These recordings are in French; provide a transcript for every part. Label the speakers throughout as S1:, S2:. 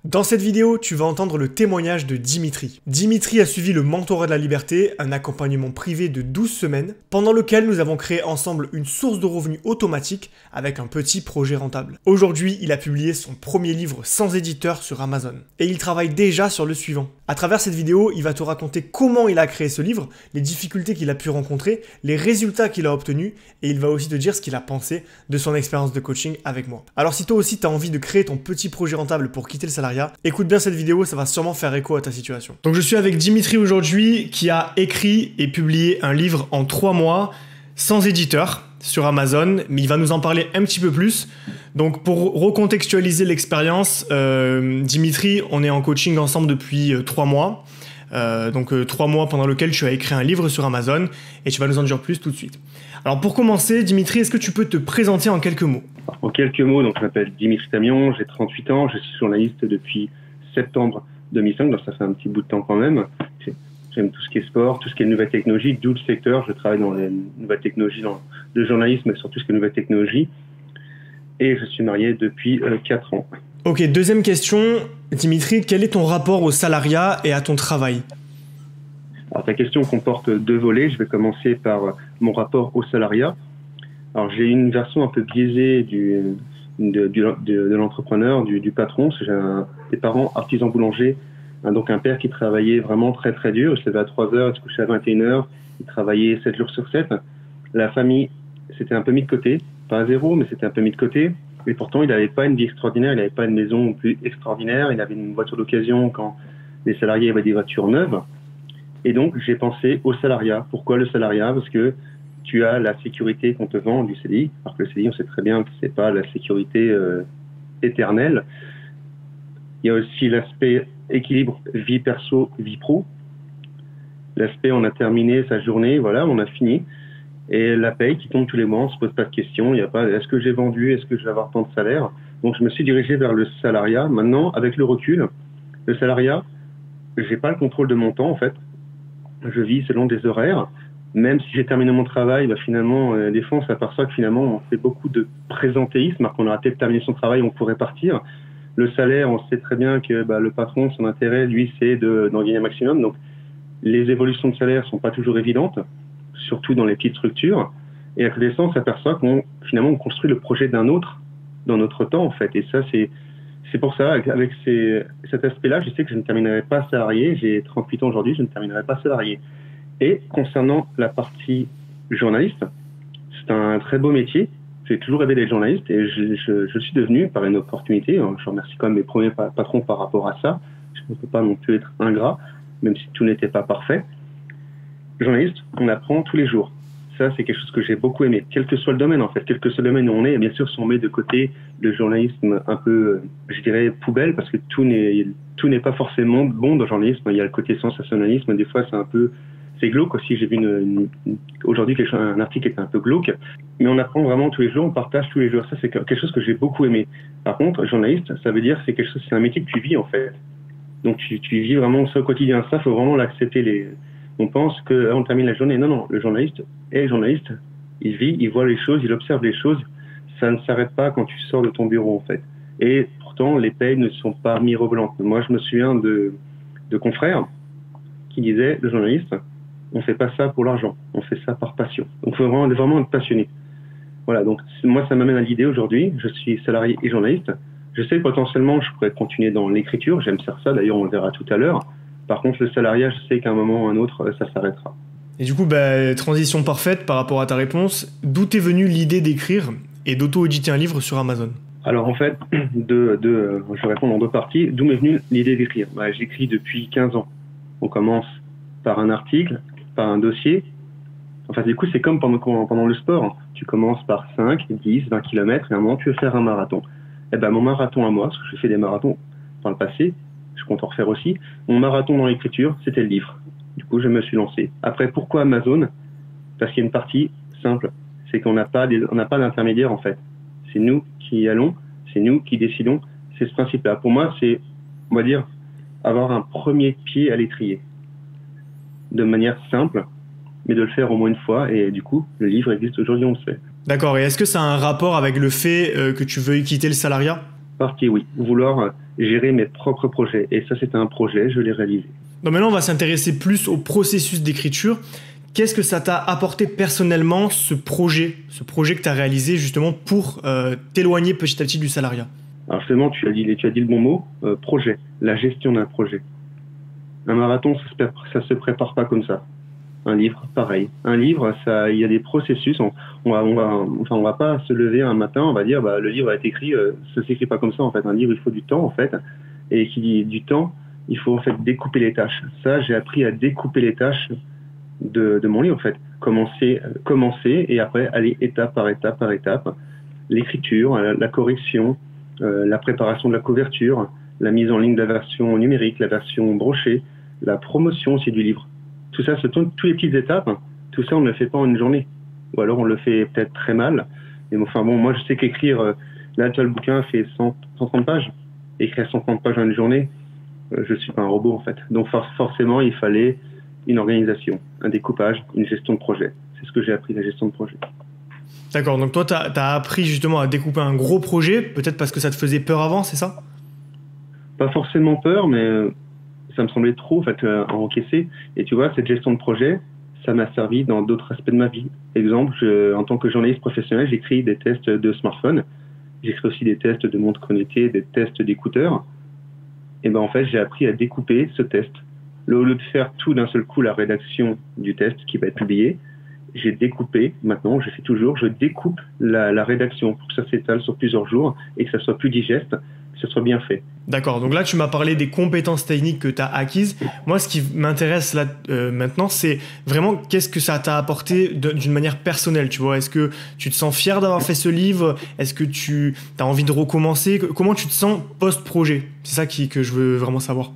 S1: Dans cette vidéo, tu vas entendre le témoignage de Dimitri. Dimitri a suivi le mentorat de la liberté, un accompagnement privé de 12 semaines, pendant lequel nous avons créé ensemble une source de revenus automatique avec un petit projet rentable. Aujourd'hui, il a publié son premier livre sans éditeur sur Amazon. Et il travaille déjà sur le suivant. À travers cette vidéo, il va te raconter comment il a créé ce livre, les difficultés qu'il a pu rencontrer, les résultats qu'il a obtenus, et il va aussi te dire ce qu'il a pensé de son expérience de coaching avec moi. Alors si toi aussi tu as envie de créer ton petit projet rentable pour quitter le salariat, écoute bien cette vidéo, ça va sûrement faire écho à ta situation. Donc je suis avec Dimitri aujourd'hui qui a écrit et publié un livre en 3 mois sans éditeur sur Amazon, mais il va nous en parler un petit peu plus. Donc pour recontextualiser l'expérience, Dimitri, on est en coaching ensemble depuis 3 mois. 3 mois pendant lesquels tu as écrit un livre sur Amazon et tu vas nous en dire plus tout de suite. Alors pour commencer, Dimitri, est-ce que tu peux te présenter en quelques mots?
S2: En quelques mots, donc je m'appelle Dimitri Tamion, j'ai 38 ans, je suis journaliste depuis septembre 2005, donc ça fait un petit bout de temps quand même. J'aime tout ce qui est sport, tout ce qui est nouvelles technologies, d'où le secteur. Je travaille dans les nouvelles technologies, dans le journalisme, mais surtout ce qui est nouvelles technologies. Et je suis marié depuis 4 ans.
S1: Ok, deuxième question, Dimitri, quel est ton rapport au salariat et à ton travail?
S2: Alors ta question comporte 2 volets. Je vais commencer par mon rapport au salariat. Alors j'ai une version un peu biaisée de l'entrepreneur, du patron. J'ai des parents artisans boulangers, donc un père qui travaillait vraiment très très dur. Il se levait à 3h, il se couchait à 21h, il travaillait 7 jours sur 7. La famille, c'était un peu mis de côté, pas à zéro, mais c'était un peu mis de côté. Et pourtant, il n'avait pas une vie extraordinaire, il n'avait pas une maison non plus extraordinaire, il avait une voiture d'occasion quand les salariés avaient des voitures neuves. Et donc, j'ai pensé au salariat. Pourquoi le salariat? Parce que tu as la sécurité qu'on te vend du CDI, alors que le CDI, on sait très bien que c'est pas la sécurité éternelle. Il y a aussi l'aspect équilibre vie perso, vie pro. L'aspect, on a terminé sa journée, voilà, on a fini. Et la paye qui tombe tous les mois, on se pose pas de questions. Il y a pas, est-ce que j'ai vendu, est-ce que je vais avoir tant de salaire? Donc, je me suis dirigé vers le salariat. Maintenant, avec le recul, le salariat, j'ai pas le contrôle de mon temps, en fait. Je vis selon des horaires. Même si j'ai terminé mon travail, finalement, des fois, on s'aperçoit que finalement, on fait beaucoup de présentéisme, alors qu'on aurait peut-être terminé son travail, on pourrait partir. Le salaire, on sait très bien que le patron, son intérêt, lui, c'est d'en gagner un maximum. Donc, les évolutions de salaire sont pas toujours évidentes, surtout dans les petites structures. Et à côté de ça, on s'aperçoit finalement, on construit le projet d'un autre dans notre temps, en fait. Et ça, c'est pour ça, avec cet aspect-là, je sais que je ne terminerai pas salarié. J'ai 38 ans aujourd'hui, je ne terminerai pas salarié. Et concernant la partie journaliste, c'est un très beau métier. J'ai toujours rêvé d'être journaliste et je suis devenu par une opportunité. Je remercie quand même mes premiers patrons par rapport à ça. Je ne peux pas non plus être ingrat, même si tout n'était pas parfait. Journaliste, on apprend tous les jours. Ça, c'est quelque chose que j'ai beaucoup aimé, quel que soit le domaine en fait, quel que soit le domaine où on est. Et bien sûr, si on met de côté le journalisme un peu, je dirais, poubelle, parce que tout n'est pas forcément bon dans le journalisme. Il y a le côté sensationnalisme, des fois c'est glauque aussi. J'ai vu aujourd'hui un article qui était un peu glauque, mais on apprend vraiment tous les jours, on partage tous les jours. Ça, c'est quelque chose que j'ai beaucoup aimé. Par contre, journaliste, ça veut dire c'est un métier que tu vis en fait. Donc tu vis vraiment ça au quotidien. Ça, faut vraiment l'accepter. On pense qu'on termine la journée. Non, le journaliste est journaliste. Il vit, il voit les choses, il observe les choses. Ça ne s'arrête pas quand tu sors de ton bureau, en fait. Et pourtant, les payes ne sont pas mirobolantes. Moi, je me souviens de confrères qui disaient, le journaliste, on fait pas ça pour l'argent. On fait ça par passion. Donc, il faut vraiment être passionné. Voilà. Donc, moi, ça m'amène à l'idée aujourd'hui. Je suis salarié et journaliste. Je sais que potentiellement, je pourrais continuer dans l'écriture. J'aime faire ça. D'ailleurs, on le verra tout à l'heure. Par contre, le salariat, je sais qu'à un moment ou à un autre, ça s'arrtera.
S1: Et du coup, transition parfaite par rapport à ta réponse. D'où t'est venue l'idée d'écrire et d'auto-éditer un livre sur Amazon?
S2: Alors en fait, je vais répondre en 2 parties. D'où m'est venue l'idée d'écrire? J'écris depuis 15 ans. On commence par un article, par un dossier. Enfin, du coup, c'est comme pendant le sport. Tu commences par 5, 10, 20 km et à un moment, tu veux faire un marathon. Mon marathon à moi, parce que j'ai fait des marathons dans le passé, je compte en refaire aussi. Mon marathon dans l'écriture, c'était le livre. Du coup, je me suis lancé. Après, pourquoi Amazon? Parce qu'il y a une partie simple, c'est qu'on n'a pas d'intermédiaire en fait. C'est nous qui y allons, c'est nous qui décidons. C'est ce principe-là. Pour moi, c'est, on va dire, avoir un premier pied à l'étrier, de manière simple, mais de le faire au moins une fois. Et du coup, le livre existe aujourd'hui, on le sait.
S1: D'accord. Et est-ce que ça a un rapport avec le fait que tu veuilles quitter le salariat?
S2: partie, oui. Vouloir gérer mes propres projets. Et ça, c'était un projet, je l'ai réalisé.
S1: Donc maintenant, on va s'intéresser plus au processus d'écriture. Qu'est-ce que ça t'a apporté personnellement, ce projet que tu as réalisé justement pour t'éloigner petit à petit du salariat?
S2: Alors justement, tu as dit le bon mot, projet, la gestion d'un projet. Un marathon, ça se prépare pas comme ça. Un livre, pareil. Un livre, il y a des processus. On va pas se lever un matin, on va dire, le livre a été écrit, ça s'écrit pas comme ça en fait. Un livre, il faut du temps en fait. Et qui dit du temps, il faut en fait découper les tâches. Ça, j'ai appris à découper les tâches de mon livre en fait. Commencer et après aller étape par étape. L'écriture, la correction, la préparation de la couverture, la mise en ligne de la version numérique, la version brochée, la promotion aussi du livre. Tout ça, toutes les petites étapes, tout ça on ne le fait pas en une journée. Ou alors on le fait peut-être très mal. Mais enfin bon, moi je sais qu'écrire, là tu vois, le bouquin fait 130 pages. Écrire 130 pages en une journée, je suis pas un robot en fait. Donc forcément il fallait une organisation, un découpage, une gestion de projet. C'est ce que j'ai appris, la gestion de projet.
S1: D'accord, donc toi tu as appris justement à découper un gros projet, peut-être parce que ça te faisait peur avant, c'est ça?
S2: Pas forcément peur, mais ça me semblait trop en fait, à encaisser. Et tu vois, cette gestion de projet, ça m'a servi dans d'autres aspects de ma vie. Exemple, en tant que journaliste professionnel, j'écris des tests de smartphone, j'écris aussi des tests de montres connectées, des tests d'écouteurs. Et ben en fait, j'ai appris à découper ce test. Au lieu de faire tout d'un seul coup la rédaction du test qui va être publié, j'ai découpé, maintenant je fais toujours, je découpe la rédaction pour que ça s'étale sur plusieurs jours et que ça soit plus digeste, que ça soit bien fait.
S1: D'accord, donc là tu m'as parlé des compétences techniques que tu as acquises. Moi ce qui m'intéresse là maintenant, c'est vraiment qu'est-ce que ça t'a apporté d'une manière personnelle, tu vois. Est-ce que tu te sens fier d'avoir fait ce livre? Est-ce que tu as envie de recommencer? Comment tu te sens post-projet? C'est ça que je veux vraiment savoir.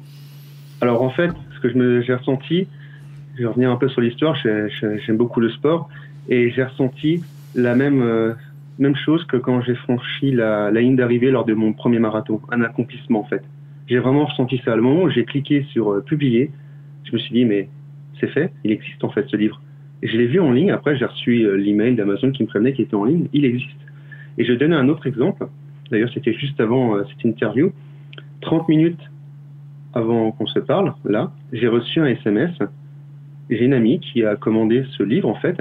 S2: Alors en fait, ce que j'ai ressenti, je vais revenir un peu sur l'histoire, j'aime beaucoup le sport, et j'ai ressenti la même chose que quand j'ai franchi la ligne d'arrivée lors de mon premier marathon, un accomplissement en fait. J'ai vraiment ressenti ça. Le moment où j'ai cliqué sur publier, je me suis dit mais c'est fait, il existe en fait ce livre. Et je l'ai vu en ligne, après j'ai reçu l'email d'Amazon qui me prévenait qu'il était en ligne, il existe. Et je donnais un autre exemple, d'ailleurs c'était juste avant cette interview, 30 minutes avant qu'on se parle, là, j'ai reçu un SMS. J'ai une amie qui a commandé ce livre, en fait,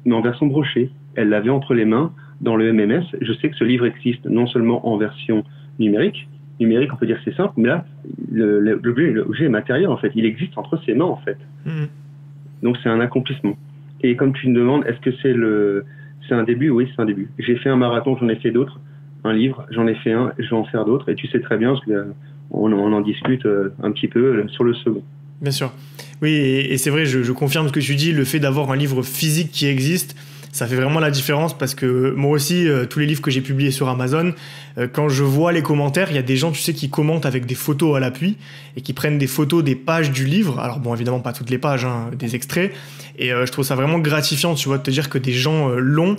S2: mais en version brochée. Elle l'avait entre les mains dans le MMS. Je sais que ce livre existe non seulement en version numérique, on peut dire que c'est simple, mais là, l'objet est matériel, en fait. Il existe entre ses mains, en fait. Donc, c'est un accomplissement. Et comme tu me demandes, est-ce que c'est un début? Oui, c'est un début. J'ai fait un marathon, j'en ai fait d'autres. Un livre, j'en ai fait un, je vais en faire d'autres. Et tu sais très bien, parce qu'on en discute un petit peu sur le second.
S1: Bien sûr. Oui, et c'est vrai, je confirme ce que tu dis, le fait d'avoir un livre physique qui existe, ça fait vraiment la différence parce que moi aussi, tous les livres que j'ai publiés sur Amazon, quand je vois les commentaires, il y a des gens, tu sais, qui commentent avec des photos à l'appui et qui prennent des photos des pages du livre. Alors bon, évidemment, pas toutes les pages, hein, des extraits. Et je trouve ça vraiment gratifiant, tu vois, de te dire que des gens l'ont.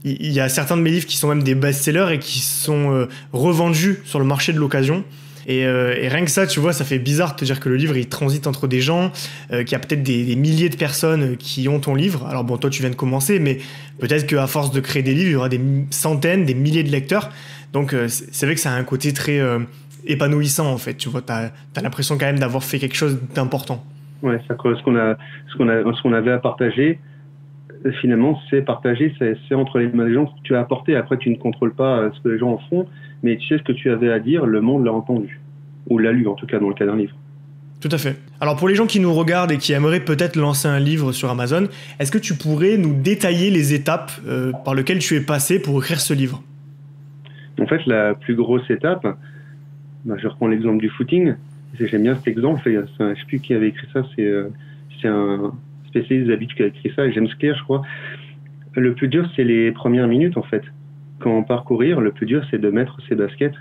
S1: Il y a certains de mes livres qui sont même des best-sellers et qui sont revendus sur le marché de l'occasion. Et rien que ça, tu vois, ça fait bizarre de te dire que le livre, il transite entre des gens, qu'il y a peut-être des milliers de personnes qui ont ton livre. Alors bon, toi, tu viens de commencer, mais peut-être qu'à force de créer des livres, il y aura des centaines, des milliers de lecteurs. Donc, c'est vrai que ça a un côté très épanouissant, en fait. Tu vois, t'as l'impression quand même d'avoir fait quelque chose d'important.
S2: Ouais, ce qu'on avait à partager, finalement, c'est partagé, c'est entre les mains des gens. Tu as apporté, après, tu ne contrôles pas ce que les gens en font, mais tu sais ce que tu avais à dire, le monde l'a entendu. Ou l'a lu, en tout cas, dans le cas d'un livre.
S1: Tout à fait. Alors, pour les gens qui nous regardent et qui aimeraient peut-être lancer un livre sur Amazon, est-ce que tu pourrais nous détailler les étapes par lesquelles tu es passé pour écrire ce livre?
S2: En fait, la plus grosse étape, je reprends l'exemple du footing. J'aime bien cet exemple. Je ne sais plus qui avait écrit ça. C'est un spécialiste des habitudes qui a écrit ça, James Clear, je crois. Le plus dur, c'est les premières minutes, en fait. Quand parcourir, le plus dur, c'est de mettre ses baskets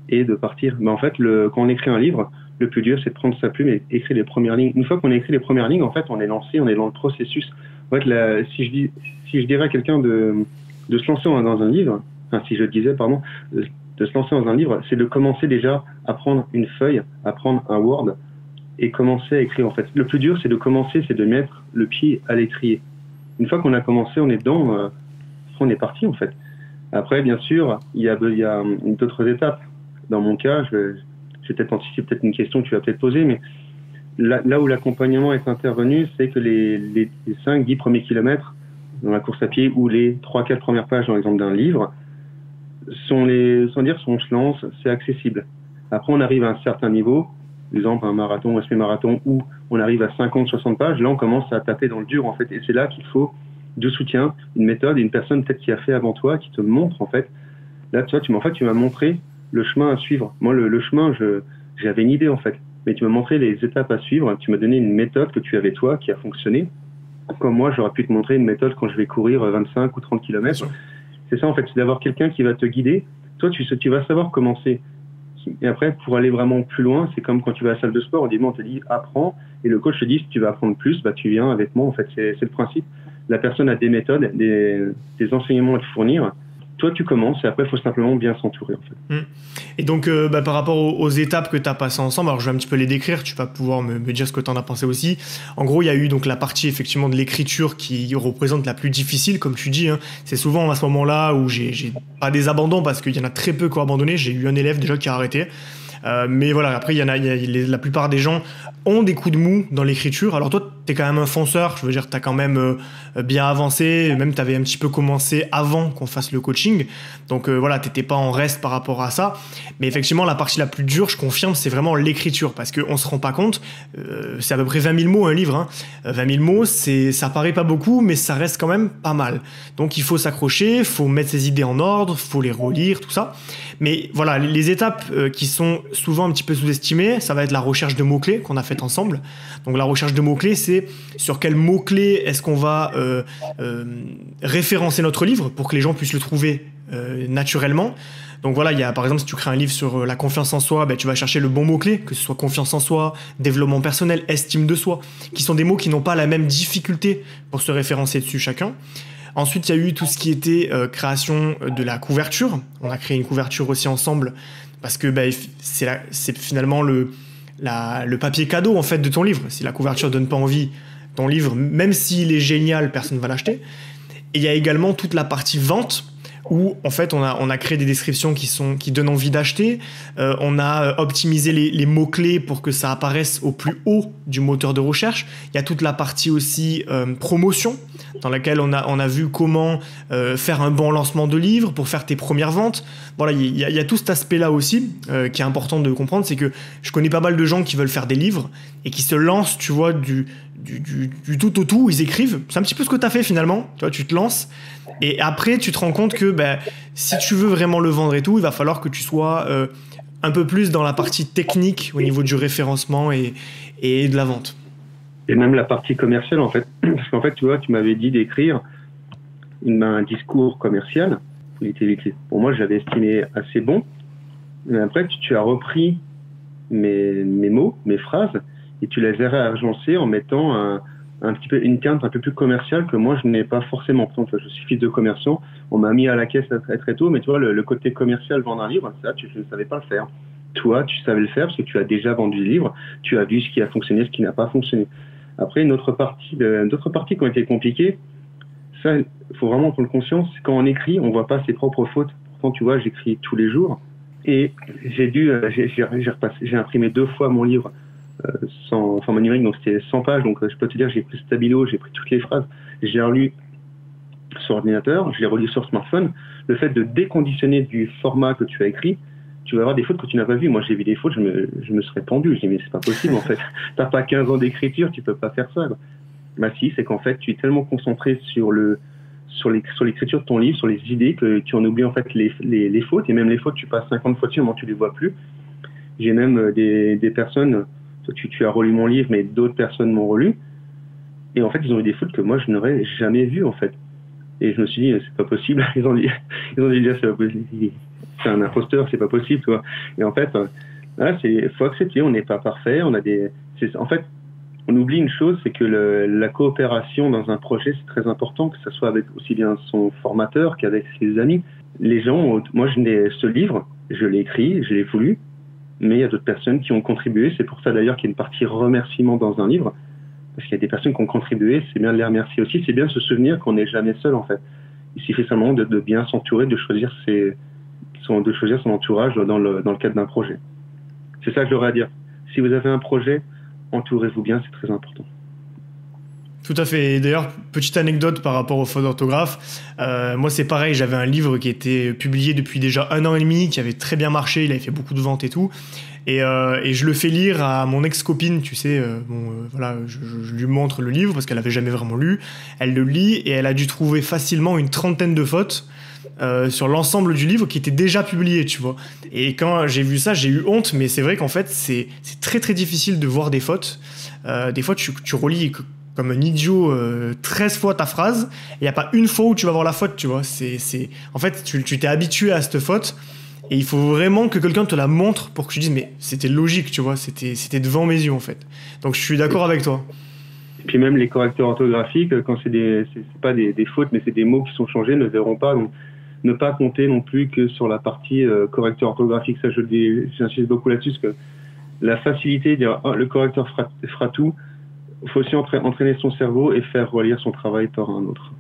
S2: et de partir. En fait, quand on écrit un livre, le plus dur, c'est de prendre sa plume et écrire les premières lignes. Une fois qu'on a écrit les premières lignes, en fait, on est lancé, on est dans le processus. En fait, si je dirais à quelqu'un de se lancer dans un livre, enfin, si je disais, pardon, de se lancer dans un livre, c'est de commencer déjà à prendre une feuille, à prendre un Word et commencer à écrire, en fait. Le plus dur, c'est de commencer, c'est de mettre le pied à l'étrier. Une fois qu'on a commencé, on est dedans, on est parti, en fait. Après, bien sûr, il y a d'autres étapes. dans mon cas, je vais peut-être anticiper peut-être une question que tu vas peut-être poser, mais là où l'accompagnement est intervenu, c'est que les 5-10 premiers kilomètres dans la course à pied ou les 3-4 premières pages, dans l'exemple d'un livre, sans dire si on se lance, c'est accessible. Après, on arrive à un certain niveau, par exemple un marathon, un semi-marathon, où on arrive à 50-60 pages, là on commence à taper dans le dur en fait, et c'est là qu'il faut du soutien, une méthode et une personne peut-être qui a fait avant toi, qui te montre en fait. Là, tu vois, tu m'as montré le chemin à suivre. Moi, le chemin, j'avais une idée en fait, mais tu m'as montré les étapes à suivre, tu m'as donné une méthode que tu avais toi, qui a fonctionné. Comme moi, j'aurais pu te montrer une méthode quand je vais courir 25 ou 30 km. C'est ça en fait, c'est d'avoir quelqu'un qui va te guider. Toi, tu vas savoir commencer. Et après, pour aller vraiment plus loin, c'est comme quand tu vas à la salle de sport, au début on te dit apprends, et le coach te dit si tu veux apprendre plus, bah tu viens avec moi. En fait, c'est le principe. La personne a des méthodes, des enseignements à te fournir. Toi, tu commences et après, il faut simplement bien s'entourer. En fait.
S1: Et donc, par rapport aux étapes que tu as passées ensemble, alors je vais un petit peu les décrire, tu vas pouvoir me dire ce que tu en as pensé aussi. En gros, il y a eu donc la partie effectivement de l'écriture qui représente la plus difficile, comme tu dis. Hein. C'est souvent à ce moment-là où j'ai pas des abandons parce qu'il y en a très peu qui ont abandonné. J'ai eu un élève déjà qui a arrêté. Mais voilà, après, la plupart des gens ont des coups de mou dans l'écriture. Alors toi, t'es quand même un fonceur, je veux dire, t'as quand même bien avancé, même t'avais un petit peu commencé avant qu'on fasse le coaching. Donc voilà, t'étais pas en reste par rapport à ça. Mais effectivement, la partie la plus dure, je confirme, c'est vraiment l'écriture. Parce qu'on se rend pas compte, c'est à peu près 20 000 mots un livre. Hein. 20 000 mots, ça paraît pas beaucoup, mais ça reste quand même pas mal. Donc il faut s'accrocher, faut mettre ses idées en ordre, faut les relire, tout ça. Mais voilà, les étapes qui sont souvent un petit peu sous-estimées, ça va être la recherche de mots-clés qu'on a faite ensemble. Donc la recherche de mots-clés, c'est sur quels mots-clés est-ce qu'on va référencer notre livre pour que les gens puissent le trouver naturellement. Donc voilà, il y a par exemple si tu crées un livre sur la confiance en soi, ben, tu vas chercher le bon mot-clé, que ce soit confiance en soi, développement personnel, estime de soi, qui sont des mots qui n'ont pas la même difficulté pour se référencer dessus chacun. Ensuite, il y a eu tout ce qui était création de la couverture. On a créé une couverture aussi ensemble parce que c'est finalement le papier cadeau en fait de ton livre. Si la couverture donne pas envie, ton livre, même s'il est génial, personne ne va l'acheter. Et il y a également toute la partie vente où en fait on a créé des descriptions qui donnent envie d'acheter. On a optimisé les mots-clés pour que ça apparaisse au plus haut du moteur de recherche. Il y a toute la partie aussi promotion dans laquelle on a vu comment faire un bon lancement de livre pour faire tes premières ventes. Voilà, il y a tout cet aspect-là aussi qui est important de comprendre, c'est que je connais pas mal de gens qui veulent faire des livres et qui se lancent, tu vois, du tout au tout, ils écrivent. C'est un petit peu ce que tu as fait finalement, tu vois, tu te lances et après tu te rends compte que si tu veux vraiment le vendre et tout, il va falloir que tu sois un peu plus dans la partie technique au niveau du référencement et de la vente.
S2: Et même la partie commerciale en fait, parce qu'en fait tu vois, tu m'avais dit d'écrire un discours commercial, pour moi je l'avais estimé assez bon, mais après tu as repris mes mots, mes phrases, et tu les as réagencées en mettant un petit peu une teinte un peu plus commerciale que moi je n'ai pas forcément. Donc, je suis fils de commerçant, on m'a mis à la caisse très tôt, mais tu vois le côté commercial vendre un livre, ça je ne savais pas le faire. Toi, tu savais le faire parce que tu as déjà vendu le livre, tu as vu ce qui a fonctionné, ce qui n'a pas fonctionné. Après, d'autres parties qui ont été compliquées, ça, il faut vraiment prendre conscience, quand on écrit, on voit pas ses propres fautes. Pourtant, tu vois, j'écris tous les jours et j'ai imprimé 2 fois mon livre sans format numérique, donc c'était 100 pages, donc je peux te dire, j'ai pris Stabilo, j'ai pris toutes les phrases, j'ai relu sur ordinateur, je l'ai relu sur smartphone. Le fait de déconditionner du format que tu as écrit, tu vas avoir des fautes que tu n'as pas vues. Moi, j'ai vu des fautes, je me serais pendu. Je dis, mais c'est pas possible, en fait. T'as pas 15 ans d'écriture, tu peux pas faire ça, quoi. Bah si, c'est qu'en fait, tu es tellement concentré sur l'écriture de ton livre, sur les idées, que tu en oublies, en fait, les fautes. Et même les fautes, tu passes 50 fois dessus, au moment où tu les vois plus. J'ai même des personnes, tu as relu mon livre, mais d'autres personnes m'ont relu. Et en fait, ils ont eu des fautes que moi, je n'aurais jamais vues, en fait. Et je me suis dit, c'est pas possible. Ils ont dit, déjà, c'est pas possible. C'est un imposteur, c'est pas possible, tu vois. Et en fait, voilà, faut accepter, on n'est pas parfait, en fait, on oublie une chose, c'est que la coopération dans un projet, c'est très important, que ce soit avec aussi bien son formateur qu'avec ses amis. Les gens, moi, ce livre, je l'ai écrit, je l'ai voulu, mais il y a d'autres personnes qui ont contribué. C'est pour ça d'ailleurs qu'il y a une partie remerciement dans un livre, parce qu'il y a des personnes qui ont contribué, c'est bien de les remercier aussi, c'est bien de se souvenir qu'on n'est jamais seul, en fait. Il suffit simplement de bien s'entourer, de choisir de choisir son entourage dans le cadre d'un projet. C'est ça que j'aurais à dire. Si vous avez un projet, entourez-vous bien, c'est très important.
S1: Tout à fait. Et d'ailleurs, petite anecdote par rapport aux fautes d'orthographe. Moi, c'est pareil. J'avais un livre qui était publié depuis déjà 1 an et demi, qui avait très bien marché. Il avait fait beaucoup de ventes et tout. Et je le fais lire à mon ex-copine, tu sais. Voilà, je lui montre le livre parce qu'elle avait jamais vraiment lu. Elle le lit et elle a dû trouver facilement une 30aine de fautes sur l'ensemble du livre qui était déjà publié, tu vois. Et quand j'ai vu ça, j'ai eu honte. Mais c'est vrai qu'en fait, c'est très très difficile de voir des fautes. Des fois, tu relis comme un idiot 13 fois ta phrase, il n'y a pas une fois où tu vas voir la faute, tu vois. En fait, tu t'es habitué à cette faute, et il faut vraiment que quelqu'un te la montre pour que tu dises, mais c'était logique, tu vois, c'était devant mes yeux, en fait. Donc, je suis d'accord avec toi.
S2: Et puis même les correcteurs orthographiques, quand c'est pas des fautes, mais c'est des mots qui sont changés, ne verront pas. Donc, ne pas compter non plus que sur la partie correcteur orthographique. Ça, j'insiste beaucoup là-dessus, parce que la facilité de dire, le correcteur fera tout. Il faut aussi entraîner son cerveau et faire relire son travail par un autre.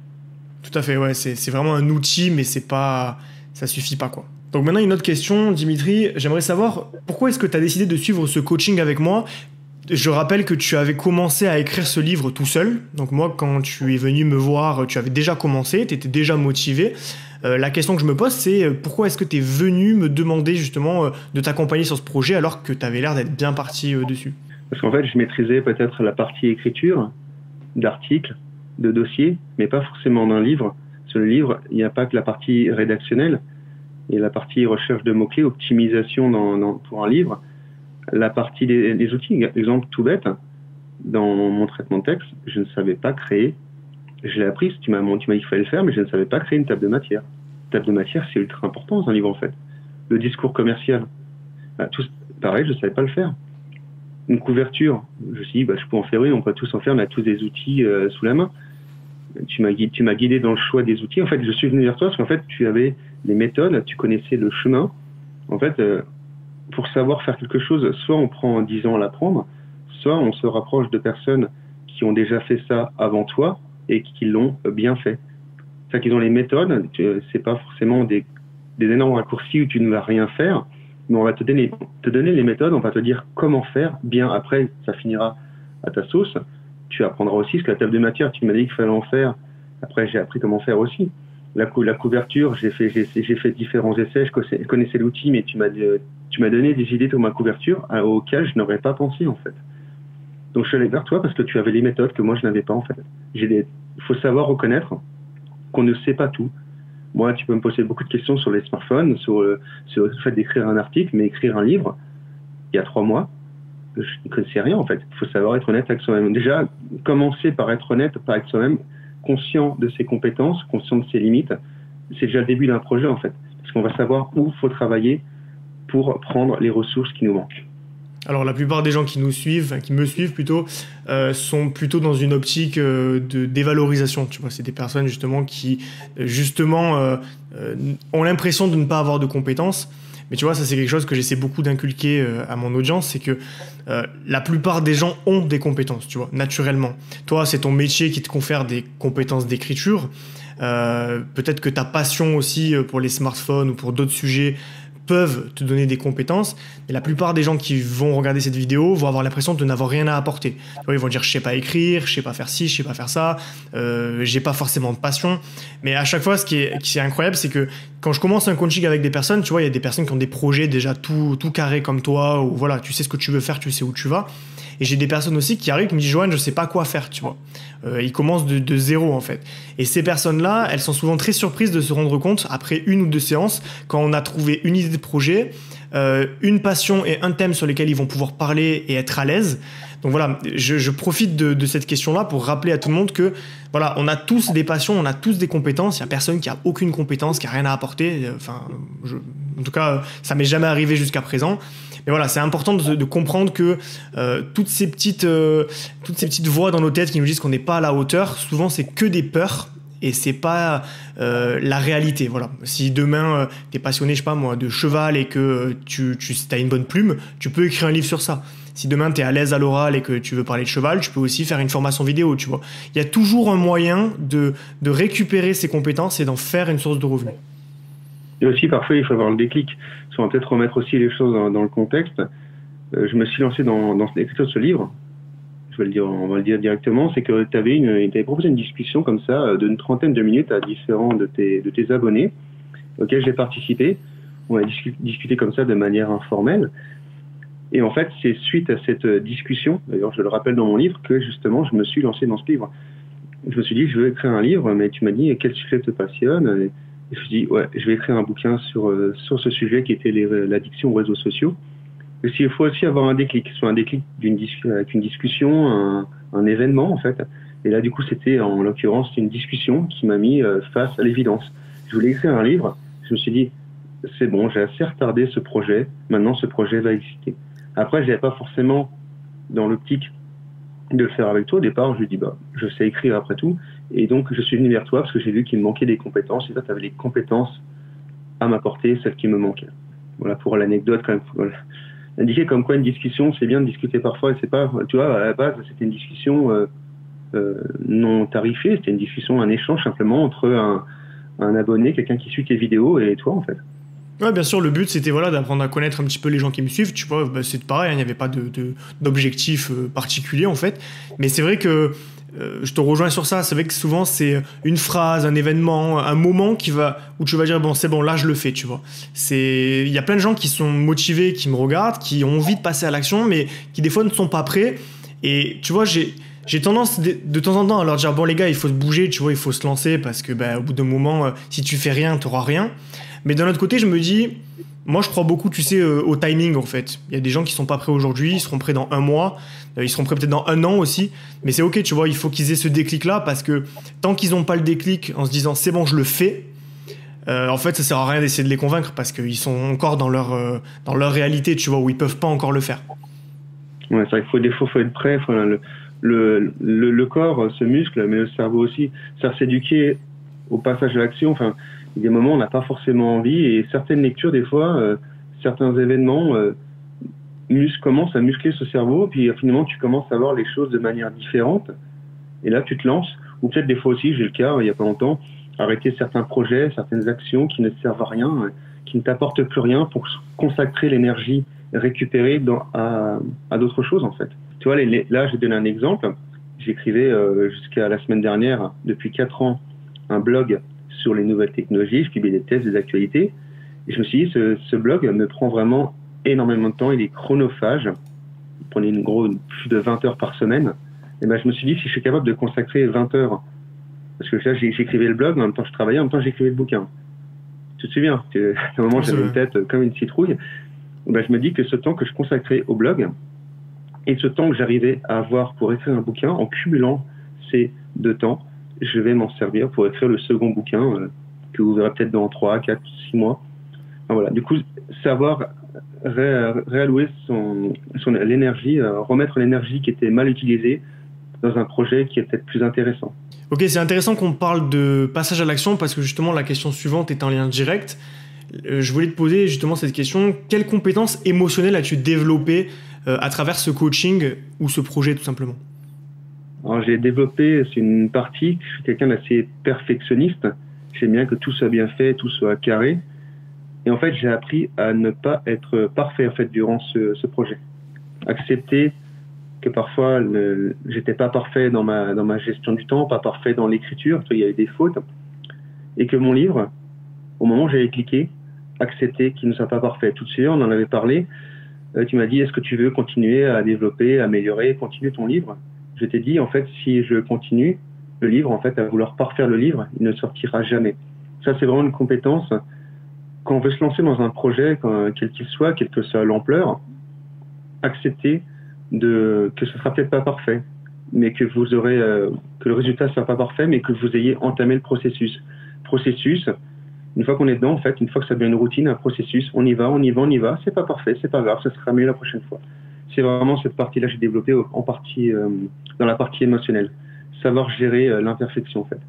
S1: Tout à fait, ouais, c'est vraiment un outil, mais ça suffit pas, quoi. Donc maintenant, une autre question, Dimitri, j'aimerais savoir pourquoi est-ce que tu as décidé de suivre ce coaching avec moi? Je rappelle que tu avais commencé à écrire ce livre tout seul. Donc moi, quand tu es venu me voir, tu avais déjà commencé, tu étais déjà motivé. La question que je me pose, c'est pourquoi est-ce que tu es venu me demander justement de t'accompagner sur ce projet alors que tu avais l'air d'être bien parti dessus?
S2: Parce qu'en fait, je maîtrisais peut-être la partie écriture d'articles, de dossiers, mais pas forcément d'un livre. Sur le livre, il n'y a pas que la partie rédactionnelle, il y a la partie recherche de mots-clés, optimisation pour un livre, la partie des outils. Exemple tout bête, dans mon traitement de texte, je ne savais pas créer, je l'ai appris, tu m'as dit qu'il fallait le faire, mais je ne savais pas créer une table de matière. Une table de matière, c'est ultra important dans un livre, en fait. Le discours commercial, pareil, je ne savais pas le faire. Une couverture, je me suis dit, je peux en faire une, on peut tous en faire, on a tous des outils sous la main. Tu m'as guidé dans le choix des outils. En fait, je suis venu vers toi parce qu'en fait, tu avais les méthodes, tu connaissais le chemin. En fait, pour savoir faire quelque chose, soit on prend 10 ans à l'apprendre, soit on se rapproche de personnes qui ont déjà fait ça avant toi et qui l'ont bien fait. C'est-à-dire qu'ils ont les méthodes, c'est pas forcément des énormes raccourcis où tu ne vas rien faire, mais on va te donner les méthodes, on va te dire comment faire bien. Après, ça finira à ta sauce. Tu apprendras aussi, parce que la table de matière, tu m'as dit qu'il fallait en faire. Après, j'ai appris comment faire aussi. La couverture, j'ai fait différents essais, je connaissais l'outil, mais tu m'as donné des idées pour ma couverture auxquelles je n'aurais pas pensé, en fait. Donc, je suis allé vers toi parce que tu avais les méthodes que moi, je n'avais pas, en fait. Il faut savoir reconnaître qu'on ne sait pas tout. Moi, tu peux me poser beaucoup de questions sur les smartphones, sur le fait d'écrire un article, mais écrire un livre, il y a 3 mois, je ne connaissais rien, en fait. Il faut savoir être honnête avec soi-même. Déjà, commencer par être honnête avec soi-même, conscient de ses compétences, conscient de ses limites, c'est déjà le début d'un projet, en fait. Parce qu'on va savoir où il faut travailler pour prendre les ressources qui nous manquent.
S1: Alors la plupart des gens qui nous suivent, qui me suivent plutôt, sont plutôt dans une optique de dévalorisation. Tu vois, c'est des personnes justement qui ont l'impression de ne pas avoir de compétences. Mais tu vois, ça c'est quelque chose que j'essaie beaucoup d'inculquer à mon audience, c'est que la plupart des gens ont des compétences, tu vois, naturellement. Toi, c'est ton métier qui te confère des compétences d'écriture. Peut-être que ta passion aussi pour les smartphones ou pour d'autres sujets peuvent te donner des compétences, mais la plupart des gens qui vont regarder cette vidéo vont avoir l'impression de n'avoir rien à apporter. Tu vois, ils vont dire je sais pas écrire, je sais pas faire ci, je sais pas faire ça, j'ai pas forcément de passion. Mais à chaque fois, ce qui est incroyable, c'est que quand je commence un coaching avec des personnes, tu vois, il y a des personnes qui ont des projets déjà tout carrés comme toi, ou voilà, tu sais ce que tu veux faire, tu sais où tu vas. Et j'ai des personnes aussi qui arrivent, qui me disent Johan, je sais pas quoi faire, tu vois. Ils commencent de zéro en fait. Et ces personnes-là, elles sont souvent très surprises de se rendre compte après 1 ou 2 séances, quand on a trouvé une idée de projet, une passion et un thème sur lesquels ils vont pouvoir parler et être à l'aise. Donc voilà, je profite de cette question-là pour rappeler à tout le monde que voilà, on a tous des passions, on a tous des compétences. Il y a personne qui a aucune compétence, qui a rien à apporter. Enfin, en tout cas, ça m'est jamais arrivé jusqu'à présent. Mais voilà, c'est important de comprendre que toutes ces petites voix dans nos têtes qui nous disent qu'on n'est pas à la hauteur, souvent c'est que des peurs. Et c'est pas la réalité, voilà. Si demain t'es passionné, je sais pas moi, de cheval et que tu as une bonne plume, tu peux écrire un livre sur ça. Si demain t'es à l'aise à l'oral et que tu veux parler de cheval, tu peux aussi faire une formation vidéo, tu vois. Il y a toujours un moyen de récupérer ses compétences et d'en faire une source de revenus.
S2: Et aussi, parfois, il faut avoir le déclic. On va peut-être remettre aussi les choses dans le contexte. Je me suis lancé dans l'écriture de ce livre. Je vais le dire, on va le dire directement. C'est que tu avais proposé une discussion comme ça, d'une trentaine de minutes à différents de tes abonnés, auxquels j'ai participé. On a discuté comme ça de manière informelle. Et en fait, c'est suite à cette discussion, d'ailleurs, je le rappelle dans mon livre, que justement, je me suis lancé dans ce livre. Je me suis dit, je veux écrire un livre, mais tu m'as dit, quel sujet te passionne? Et je me suis dit, ouais, je vais écrire un bouquin sur ce sujet qui était l'addiction aux réseaux sociaux. Et il faut aussi avoir un déclic, soit un déclic avec une discussion, un événement, en fait. Et là, du coup, c'était, en l'occurrence, une discussion qui m'a mis face à l'évidence. Je voulais écrire un livre, je me suis dit, c'est bon, j'ai assez retardé ce projet, maintenant ce projet va exister. Après, j'avais pas forcément dans l'optique de le faire avec toi. Au départ, je lui dis, je sais écrire après tout. Et donc, je suis venu vers toi parce que j'ai vu qu'il me manquait des compétences. Et toi, tu avais les compétences à m'apporter, celles qui me manquaient. Voilà, pour l'anecdote, quand même. Voilà. Indiquer comme quoi une discussion, c'est bien de discuter parfois. Et c'est pas, tu vois, à la base, c'était une discussion non tarifée. C'était une discussion, un échange simplement entre un abonné, quelqu'un qui suit tes vidéos et toi, en fait.
S1: Ouais, bien sûr, le but c'était voilà, d'apprendre à connaître un petit peu les gens qui me suivent, tu vois, c'est pareil, il n'y avait pas d'objectif particulier en fait, mais c'est vrai que je te rejoins sur ça, c'est vrai que souvent c'est une phrase, un événement, un moment où tu vas dire bon c'est bon là je le fais, tu vois. Il y a plein de gens qui sont motivés, qui me regardent, qui ont envie de passer à l'action, mais qui des fois ne sont pas prêts, et tu vois j'ai tendance de temps en temps à leur dire bon les gars il faut se bouger, tu vois, il faut se lancer parce que au bout d'un moment si tu fais rien t'auras rien. Mais d'un autre côté, je me dis, moi je crois beaucoup, tu sais, au timing en fait. Il y a des gens qui sont pas prêts aujourd'hui, ils seront prêts dans un mois, ils seront prêts peut-être dans un an aussi. Mais c'est ok, tu vois, il faut qu'ils aient ce déclic-là parce que tant qu'ils n'ont pas le déclic en se disant c'est bon, je le fais, en fait, ça sert à rien d'essayer de les convaincre parce qu'ils sont encore dans leur réalité, tu vois, où ils peuvent pas encore le faire.
S2: Ouais, c'est vrai qu'il faut être prêt. Le corps se muscle, mais le cerveau aussi. Ça s'éduquer au passage à l'action. Enfin, il y a des moments où on n'a pas forcément envie et certaines lectures, des fois, certains événements commencent à muscler ce cerveau, puis finalement tu commences à voir les choses de manière différente et là tu te lances. Ou peut-être des fois aussi, j'ai le cas, il n'y a pas longtemps, arrêter certains projets, certaines actions qui ne servent à rien, qui ne t'apportent plus rien pour consacrer l'énergie récupérée à d'autres choses en fait. Tu vois, là j'ai donné un exemple, j'écrivais jusqu'à la semaine dernière, depuis 4 ans, un blog sur les nouvelles technologies, je publie des thèses, des actualités, et je me suis dit, ce blog me prend vraiment énormément de temps, il est chronophage, il prenait plus de 20 heures par semaine, et je me suis dit, si je suis capable de consacrer 20 heures, parce que là j'écrivais le blog, en même temps je travaillais, en même temps j'écrivais le bouquin. Tu te souviens, à un moment j'avais une tête comme une citrouille, je me dis que ce temps que je consacrais au blog, et ce temps que j'arrivais à avoir pour écrire un bouquin, en cumulant ces 2 temps, je vais m'en servir pour écrire le second bouquin que vous verrez peut-être dans 3, 4, 6 mois. Enfin, voilà. Du coup, savoir réallouer l'énergie, remettre l'énergie qui était mal utilisée dans un projet qui est peut-être plus intéressant.
S1: Ok, c'est intéressant qu'on parle de passage à l'action parce que justement la question suivante est en lien direct. Je voulais te poser justement cette question. Quelles compétences émotionnelles as-tu développées à travers ce coaching ou ce projet tout simplement ?
S2: Alors, j'ai développé, c'est une partie, je suis quelqu'un d'assez perfectionniste. J'aime bien que tout soit bien fait, tout soit carré. Et en fait, j'ai appris à ne pas être parfait en fait durant ce projet. Accepter que parfois j'étais pas parfait dans ma gestion du temps, pas parfait dans l'écriture, il y avait des fautes, et que mon livre, au moment où j'avais cliqué, accepter qu'il ne soit pas parfait. Tout de suite, on en avait parlé. Tu m'as dit, est-ce que tu veux continuer à développer, à améliorer, continuer ton livre? Je t'ai dit, en fait, si je continue le livre, en fait, à vouloir parfaire le livre, il ne sortira jamais. Ça, c'est vraiment une compétence. Quand on veut se lancer dans un projet, quel qu'il soit, quelle que soit l'ampleur, accepter que ce sera peut-être pas parfait, mais que vous aurez, que le résultat soit pas parfait, mais que vous ayez entamé le processus. Processus, une fois qu'on est dedans, en fait, une fois que ça devient une routine, un processus, on y va, c'est pas parfait, c'est pas grave, ça sera mieux la prochaine fois. C'est vraiment cette partie-là que j'ai développée en partie, dans la partie émotionnelle. Savoir gérer l'imperfection, en fait.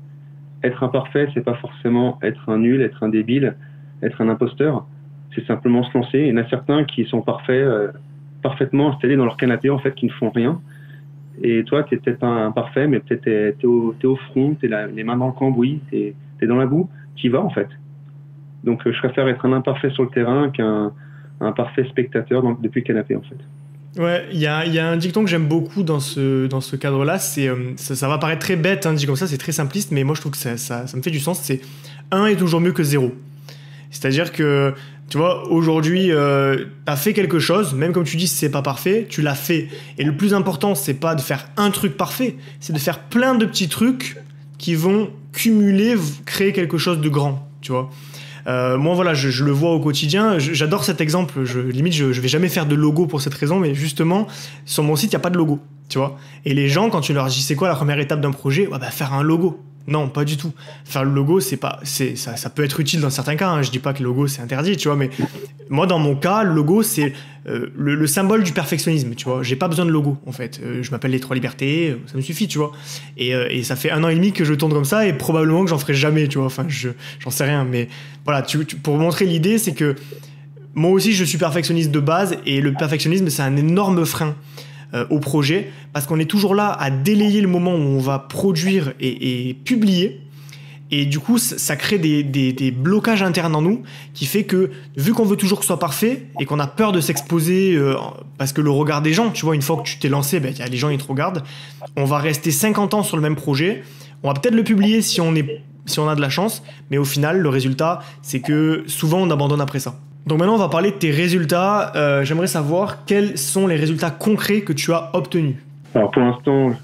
S2: Être imparfait, c'est pas forcément être un nul, être un débile, être un imposteur. C'est simplement se lancer. Il y en a certains qui sont parfaitement installés dans leur canapé, en fait, qui ne font rien. Et toi, t'es peut-être pas imparfait, mais peut-être t'es au front, les mains dans le cambouis, t'es dans la boue. T'y vas, en fait. Donc je préfère être un imparfait sur le terrain qu'un parfait spectateur depuis le canapé en fait.
S1: Ouais, il y a un dicton que j'aime beaucoup dans ce cadre-là, ça va paraître très bête, hein, dit comme ça, c'est très simpliste, mais moi je trouve que ça me fait du sens, c'est 1 est toujours mieux que 0. C'est-à-dire que, tu vois, aujourd'hui, t'as fait quelque chose, même comme tu dis, si c'est pas parfait, tu l'as fait. Et le plus important, c'est pas de faire un truc parfait, c'est de faire plein de petits trucs qui vont cumuler, créer quelque chose de grand, tu vois. Moi, voilà, je le vois au quotidien. J'adore cet exemple. Limite, je vais jamais faire de logo pour cette raison, mais justement, sur mon site, il n'y a pas de logo, tu vois. Et les gens, quand tu leur dis c'est quoi la première étape d'un projet, ouais, bah, faire un logo. Non, pas du tout. Faire le logo, ça peut être utile dans certains cas. Hein. Je dis pas que le logo c'est interdit, tu vois, mais moi dans mon cas, le logo c'est le symbole du perfectionnisme, tu vois. J'ai pas besoin de logo en fait. Je m'appelle les 3 libertés, ça me suffit, tu vois. Et ça fait 1 an et demi que je tourne comme ça et probablement que j'en ferai jamais, tu vois. Enfin, j'en sais rien, mais voilà. Pour montrer l'idée, c'est que moi aussi je suis perfectionniste de base et le perfectionnisme c'est un énorme frein au projet, parce qu'on est toujours là à délayer le moment où on va produire et publier, et du coup ça crée des blocages internes en nous, qui fait que vu qu'on veut toujours que ce soit parfait et qu'on a peur de s'exposer parce que le regard des gens, tu vois, une fois que tu t'es lancé, ben, les gens ils te regardent, on va rester 50 ans sur le même projet, on va peut-être le publier si on a de la chance, mais au final le résultat c'est que souvent on abandonne après ça. Donc maintenant, on va parler de tes résultats. J'aimerais savoir quels sont les résultats concrets que tu as obtenus.
S2: Alors pour l'instant,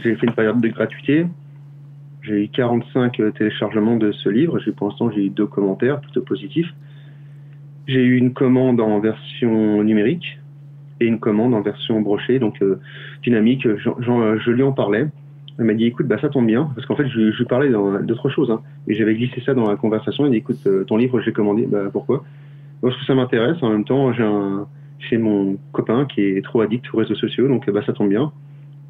S2: j'ai fait une période de gratuité. J'ai eu 45 téléchargements de ce livre. Pour l'instant, j'ai eu 2 commentaires plutôt positifs. J'ai eu une commande en version numérique et une commande en version brochée, donc dynamique. Je lui en parlais. Elle m'a dit, écoute, bah ça tombe bien, parce qu'en fait, je lui parlais d'autre chose, hein, et j'avais glissé ça dans la conversation. Elle m'a dit, écoute, ton livre, je l'ai commandé, bah pourquoi? Parce que ça m'intéresse. En même temps, j'ai mon copain qui est trop addict aux réseaux sociaux, donc bah ça tombe bien.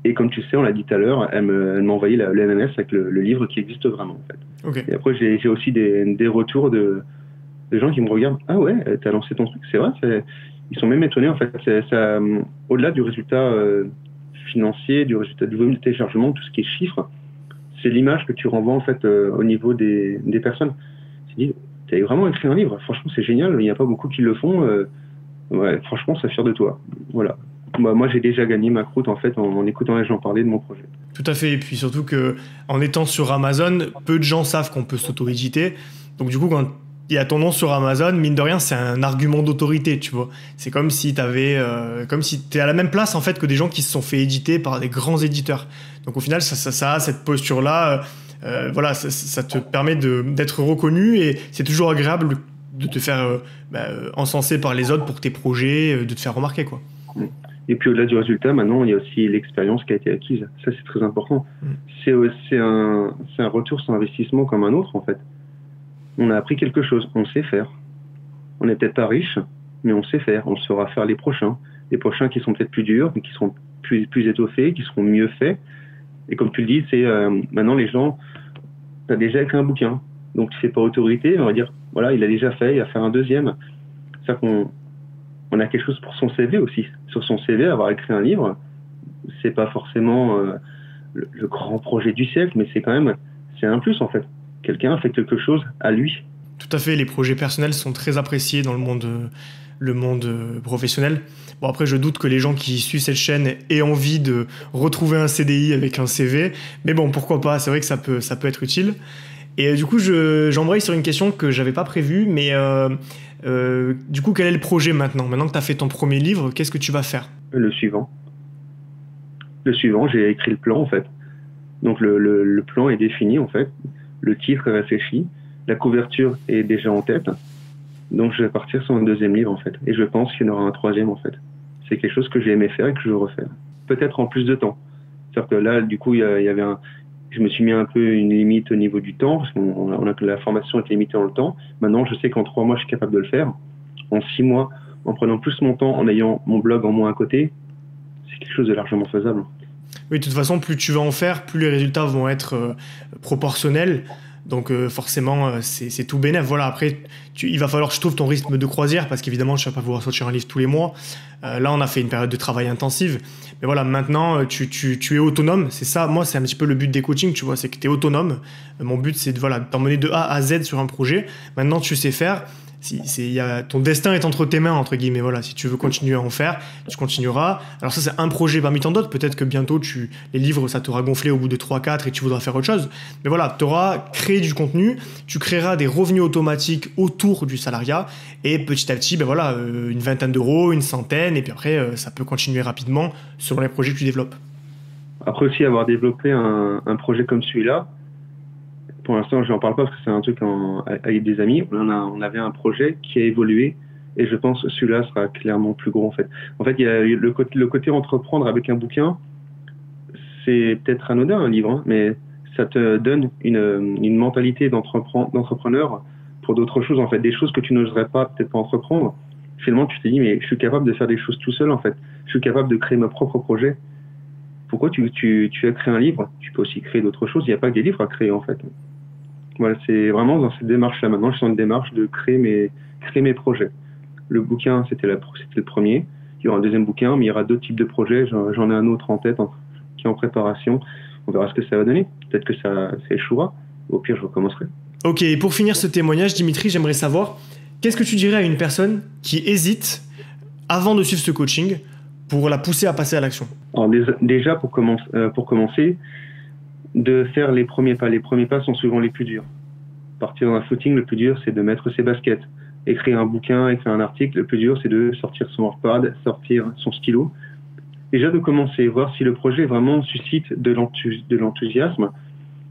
S2: Et comme tu sais, on l'a dit tout à l'heure, elle m'a envoyé le MMS avec le livre qui existe vraiment, en fait.
S1: Okay.
S2: Et après, j'ai aussi des retours de gens qui me regardent. Ah ouais, t'as lancé ton truc, c'est vrai. Ils sont même étonnés, en fait. Ça, au-delà du résultat financier, du résultat du volume de téléchargement, tout ce qui est chiffres, c'est l'image que tu renvoies, en fait, au niveau des personnes. Tu dis, t'as vraiment écrit un livre. Franchement, c'est génial. Il n'y a pas beaucoup qui le font. Ouais, franchement, ça fier de toi. Voilà. Bah, moi, j'ai déjà gagné ma croûte en fait en écoutant les gens parler de mon projet.
S1: Tout à fait. Et puis surtout que en étant sur Amazon, peu de gens savent qu'on peut s'auto-éditer. Donc du coup, quand il y a ton nom sur Amazon, mine de rien, c'est un argument d'autorité, tu vois. C'est comme si comme si t'es à la même place en fait que des gens qui se sont fait éditer par des grands éditeurs. Donc au final, ça a cette posture-là. Voilà, ça te permet d'être reconnu et c'est toujours agréable de te faire encenser par les autres pour tes projets, de te faire remarquer, quoi.
S2: Et puis au-delà du résultat, maintenant, il y a aussi l'expérience qui a été acquise. Ça, c'est très important. C'est un retour sur investissement comme un autre, en fait. On a appris quelque chose, on sait faire. On n'est peut-être pas riche, mais on sait faire. On saura faire les prochains qui sont peut-être plus durs, mais qui seront plus étoffés, qui seront mieux faits. Et comme tu le dis, c'est maintenant les gens, tu as déjà écrit un bouquin, donc tu fais pas autorité, on va dire, voilà, il a déjà fait, il va faire un deuxième. C'est ça on a quelque chose pour son CV aussi. Sur son CV, avoir écrit un livre, c'est pas forcément le grand projet du siècle, mais c'est un plus en fait. Quelqu'un a fait quelque chose à lui.
S1: Tout à fait, les projets personnels sont très appréciés dans le monde professionnel. Bon, après, je doute que les gens qui suivent cette chaîne aient envie de retrouver un CDI avec un CV, mais bon, pourquoi pas, c'est vrai que ça peut être utile. Et du coup, j'embraye sur une question que j'avais pas prévue, mais du coup, quel est le projet maintenant? Maintenant que tu as fait ton premier livre, qu'est-ce que tu vas faire?
S2: Le suivant, j'ai écrit le plan en fait. Donc le plan est défini en fait. Le titre est réfléchi, la couverture est déjà en tête. Donc je vais partir sur un deuxième livre en fait. Et je pense qu'il y en aura un troisième en fait. C'est quelque chose que j'ai aimé faire et que je veux refaire. Peut-être en plus de temps. C'est-à-dire que là, du coup, il y avait je me suis mis un peu une limite au niveau du temps, parce que la formation est limitée dans le temps. Maintenant, je sais qu'en 3 mois, je suis capable de le faire. En 6 mois, en prenant plus mon temps, en ayant mon blog en moins à côté, c'est quelque chose de largement faisable.
S1: Oui, de toute façon, plus tu vas en faire, plus les résultats vont être proportionnels. Donc forcément, c'est tout bénef. Voilà, après, il va falloir que je trouve ton rythme de croisière parce qu'évidemment, je ne vais pas pouvoir sortir un livre tous les mois. Là, on a fait une période de travail intensive. Mais voilà, maintenant, tu es autonome. C'est ça, moi, c'est un petit peu le but des coachings, tu vois, c'est que tu es autonome. Mon but, c'est de t'emmener de A à Z sur un projet. Maintenant, tu sais faire. Ton destin est entre tes mains, entre guillemets. Voilà, si tu veux continuer à en faire, tu continueras. Alors ça, c'est un projet parmi tant d'autres. Peut-être que bientôt, les livres, ça t'aura gonflé au bout de 3-4 et tu voudras faire autre chose. Mais voilà, tu auras créé du contenu, tu créeras des revenus automatiques autour du salariat et petit à petit, une vingtaine d'euros, une centaine, et puis après, ça peut continuer rapidement selon les projets que tu développes.
S2: Après aussi, avoir développé un projet comme celui-là, pour l'instant, je n'en parle pas parce que c'est un truc avec des amis. On avait un projet qui a évolué et je pense que celui-là sera clairement plus gros en fait. En fait, il y a le côté entreprendre avec un bouquin, c'est peut-être anodin un livre, hein, mais ça te donne une mentalité d'entrepreneur pour d'autres choses en fait, des choses que tu n'oserais peut-être pas entreprendre. Finalement, tu te dis mais je suis capable de faire des choses tout seul en fait. Je suis capable de créer mes propres projets. Pourquoi tu as créé un livre? Tu peux aussi créer d'autres choses. Il n'y a pas que des livres à créer en fait. Voilà, c'est vraiment dans cette démarche-là. Maintenant, je suis dans une démarche de créer mes projets. Le bouquin, c'était le premier. Il y aura un deuxième bouquin, mais il y aura d'autres types de projets. J'en ai un autre en tête qui est en préparation. On verra ce que ça va donner. Peut-être que ça échouera. Au pire, je recommencerai.
S1: Ok, et pour finir ce témoignage, Dimitri, j'aimerais savoir, qu'est-ce que tu dirais à une personne qui hésite avant de suivre ce coaching pour la pousser à passer à l'action?
S2: Alors déjà, pour commencer, de faire les premiers pas. Les premiers pas sont souvent les plus durs. Partir dans un footing, le plus dur, c'est de mettre ses baskets. Écrire un bouquin, écrire un article, le plus dur, c'est de sortir son workpad, sortir son stylo. Déjà de commencer, voir si le projet vraiment suscite de l'enthousiasme.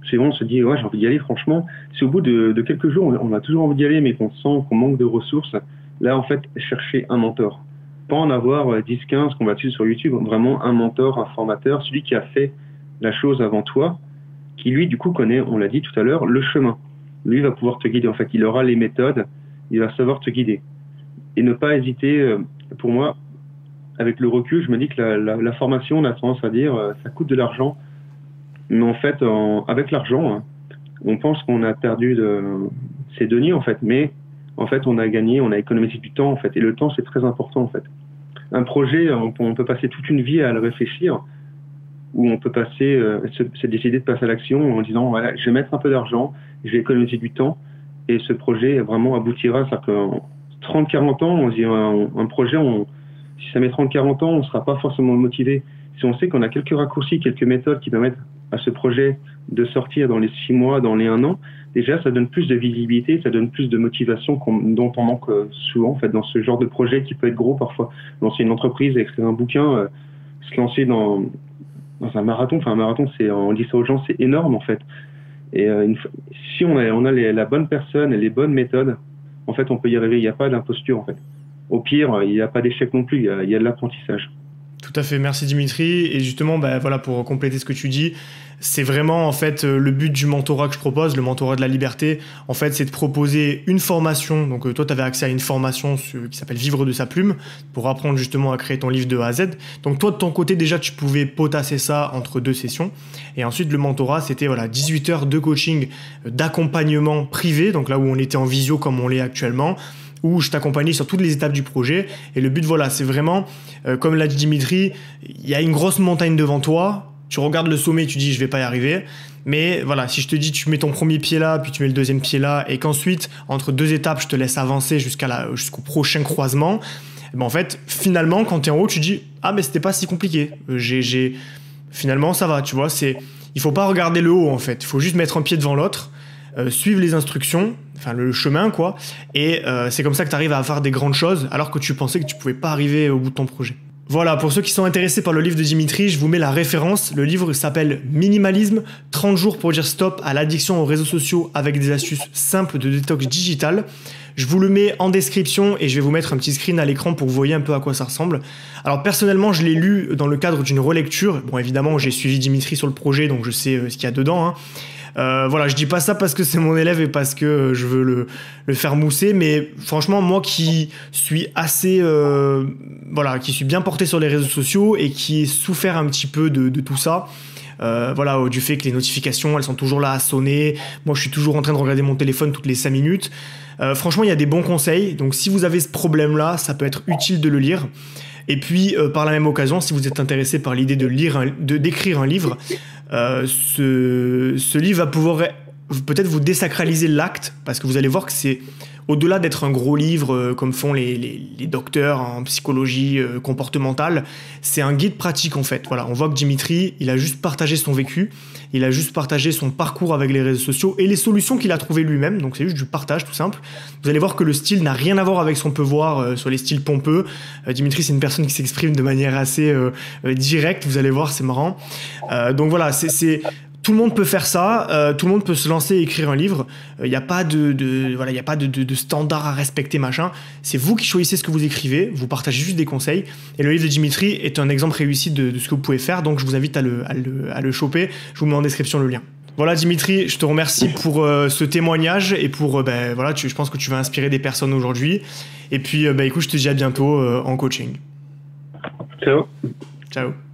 S2: Souvent, on se dit, ouais, j'ai envie d'y aller, franchement. Si au bout de quelques jours, on a toujours envie d'y aller, mais qu'on sent qu'on manque de ressources, là, en fait, chercher un mentor. Pas en avoir 10-15 qu'on va suivre sur YouTube, vraiment un mentor, un formateur, celui qui a fait la chose avant toi, qui lui, du coup, connaît, on l'a dit tout à l'heure, le chemin. Lui va pouvoir te guider. En fait, il aura les méthodes, il va savoir te guider. Et ne pas hésiter, pour moi, avec le recul, je me dis que la formation, on a tendance à dire, ça coûte de l'argent. Mais en fait, avec l'argent, on pense qu'on a perdu ses deniers, en fait. Mais en fait, on a gagné, on a économisé du temps, en fait. Et le temps, c'est très important, en fait. Un projet, on peut passer toute une vie à le réfléchir, où on peut se décider de passer à l'action en disant, voilà, je vais mettre un peu d'argent, je vais économiser du temps, et ce projet vraiment aboutira. C'est-à-dire qu'en 30-40 ans, on se dit, un projet, si ça met 30-40 ans, on ne sera pas forcément motivé. Si on sait qu'on a quelques raccourcis, quelques méthodes qui permettent à ce projet de sortir dans les 6 mois, dans les 1 an, déjà, ça donne plus de visibilité, ça donne plus de motivation dont on manque souvent, en fait, dans ce genre de projet qui peut être gros parfois. Lancer une entreprise, écrire un bouquin, se lancer dans un marathon. Enfin, un marathon, on dit ça aux gens, c'est énorme, en fait. Et si on a la bonne personne et les bonnes méthodes, en fait, on peut y arriver. Il n'y a pas d'imposture, en fait. Au pire, il n'y a pas d'échec non plus, il y a de l'apprentissage.
S1: Tout à fait, merci Dimitri. Et justement, voilà, pour compléter ce que tu dis, c'est vraiment en fait le but du mentorat que je propose, le mentorat de la liberté. En fait, c'est de proposer une formation. Donc toi, tu avais accès à une formation qui s'appelle Vivre de sa plume pour apprendre justement à créer ton livre de A à Z. Donc toi, de ton côté, déjà, tu pouvais potasser ça entre 2 sessions. Et ensuite, le mentorat, c'était 18 heures de coaching, d'accompagnement privé. Donc là où on était en visio comme on l'est actuellement, où je t'accompagnais sur toutes les étapes du projet. Et le but, voilà, c'est vraiment, comme l'a dit Dimitri, il y a une grosse montagne devant toi, tu regardes le sommet, tu dis, je vais pas y arriver. Mais voilà, si je te dis, tu mets ton premier pied là, puis tu mets le deuxième pied là, et qu'ensuite, entre 2 étapes, je te laisse avancer jusqu'au prochain croisement, en fait, finalement, quand tu es en haut, tu dis, ah, mais c'était pas si compliqué. Finalement, ça va, tu vois, il faut pas regarder le haut, en fait. Il faut juste mettre un pied devant l'autre, suivre les instructions, enfin le chemin quoi, et c'est comme ça que tu arrives à faire des grandes choses alors que tu pensais que tu pouvais pas arriver au bout de ton projet. Voilà, pour ceux qui sont intéressés par le livre de Dimitri, je vous mets la référence. Le livre s'appelle Minimalisme, 30 jours pour dire stop à l'addiction aux réseaux sociaux avec des astuces simples de détox digital. Je vous le mets en description et je vais vous mettre un petit screen à l'écran pour que vous voyez un peu à quoi ça ressemble. Alors personnellement, je l'ai lu dans le cadre d'une relecture. Bon, évidemment, j'ai suivi Dimitri sur le projet, donc je sais ce qu'il y a dedans, hein. Voilà, je dis pas ça parce que c'est mon élève et parce que je veux le faire mousser, mais franchement, moi qui suis assez, qui suis bien porté sur les réseaux sociaux et qui ai souffert un petit peu de tout ça, voilà, du fait que les notifications, elles sont toujours là à sonner. Moi, je suis toujours en train de regarder mon téléphone toutes les 5 minutes. Franchement, il y a des bons conseils. Donc, si vous avez ce problème-là, ça peut être utile de le lire. Et puis, par la même occasion, si vous êtes intéressé par l'idée d'écrire un livre, ce livre va pouvoir peut-être vous désacraliser l'acte, parce que vous allez voir que c'est, au-delà d'être un gros livre comme font les docteurs en psychologie comportementale, c'est un guide pratique en fait. Voilà, on voit que Dimitri, il a juste partagé son vécu, il a juste partagé son parcours avec les réseaux sociaux et les solutions qu'il a trouvées lui-même, donc c'est juste du partage tout simple. Vous allez voir que le style n'a rien à voir avec ce qu'on peut voir sur les styles pompeux. Dimitri, c'est une personne qui s'exprime de manière assez directe, vous allez voir, c'est marrant. Donc voilà, tout le monde peut faire ça, tout le monde peut se lancer et écrire un livre. Il n'y a pas de standard à respecter, machin. C'est vous qui choisissez ce que vous écrivez, vous partagez juste des conseils. Et le livre de Dimitri est un exemple réussi de ce que vous pouvez faire, donc je vous invite à le choper. Je vous mets en description le lien. Voilà Dimitri, je te remercie pour ce témoignage et pour, voilà, je pense que tu vas inspirer des personnes aujourd'hui. Et puis, écoute, je te dis à bientôt en coaching.
S2: Ciao.
S1: Ciao.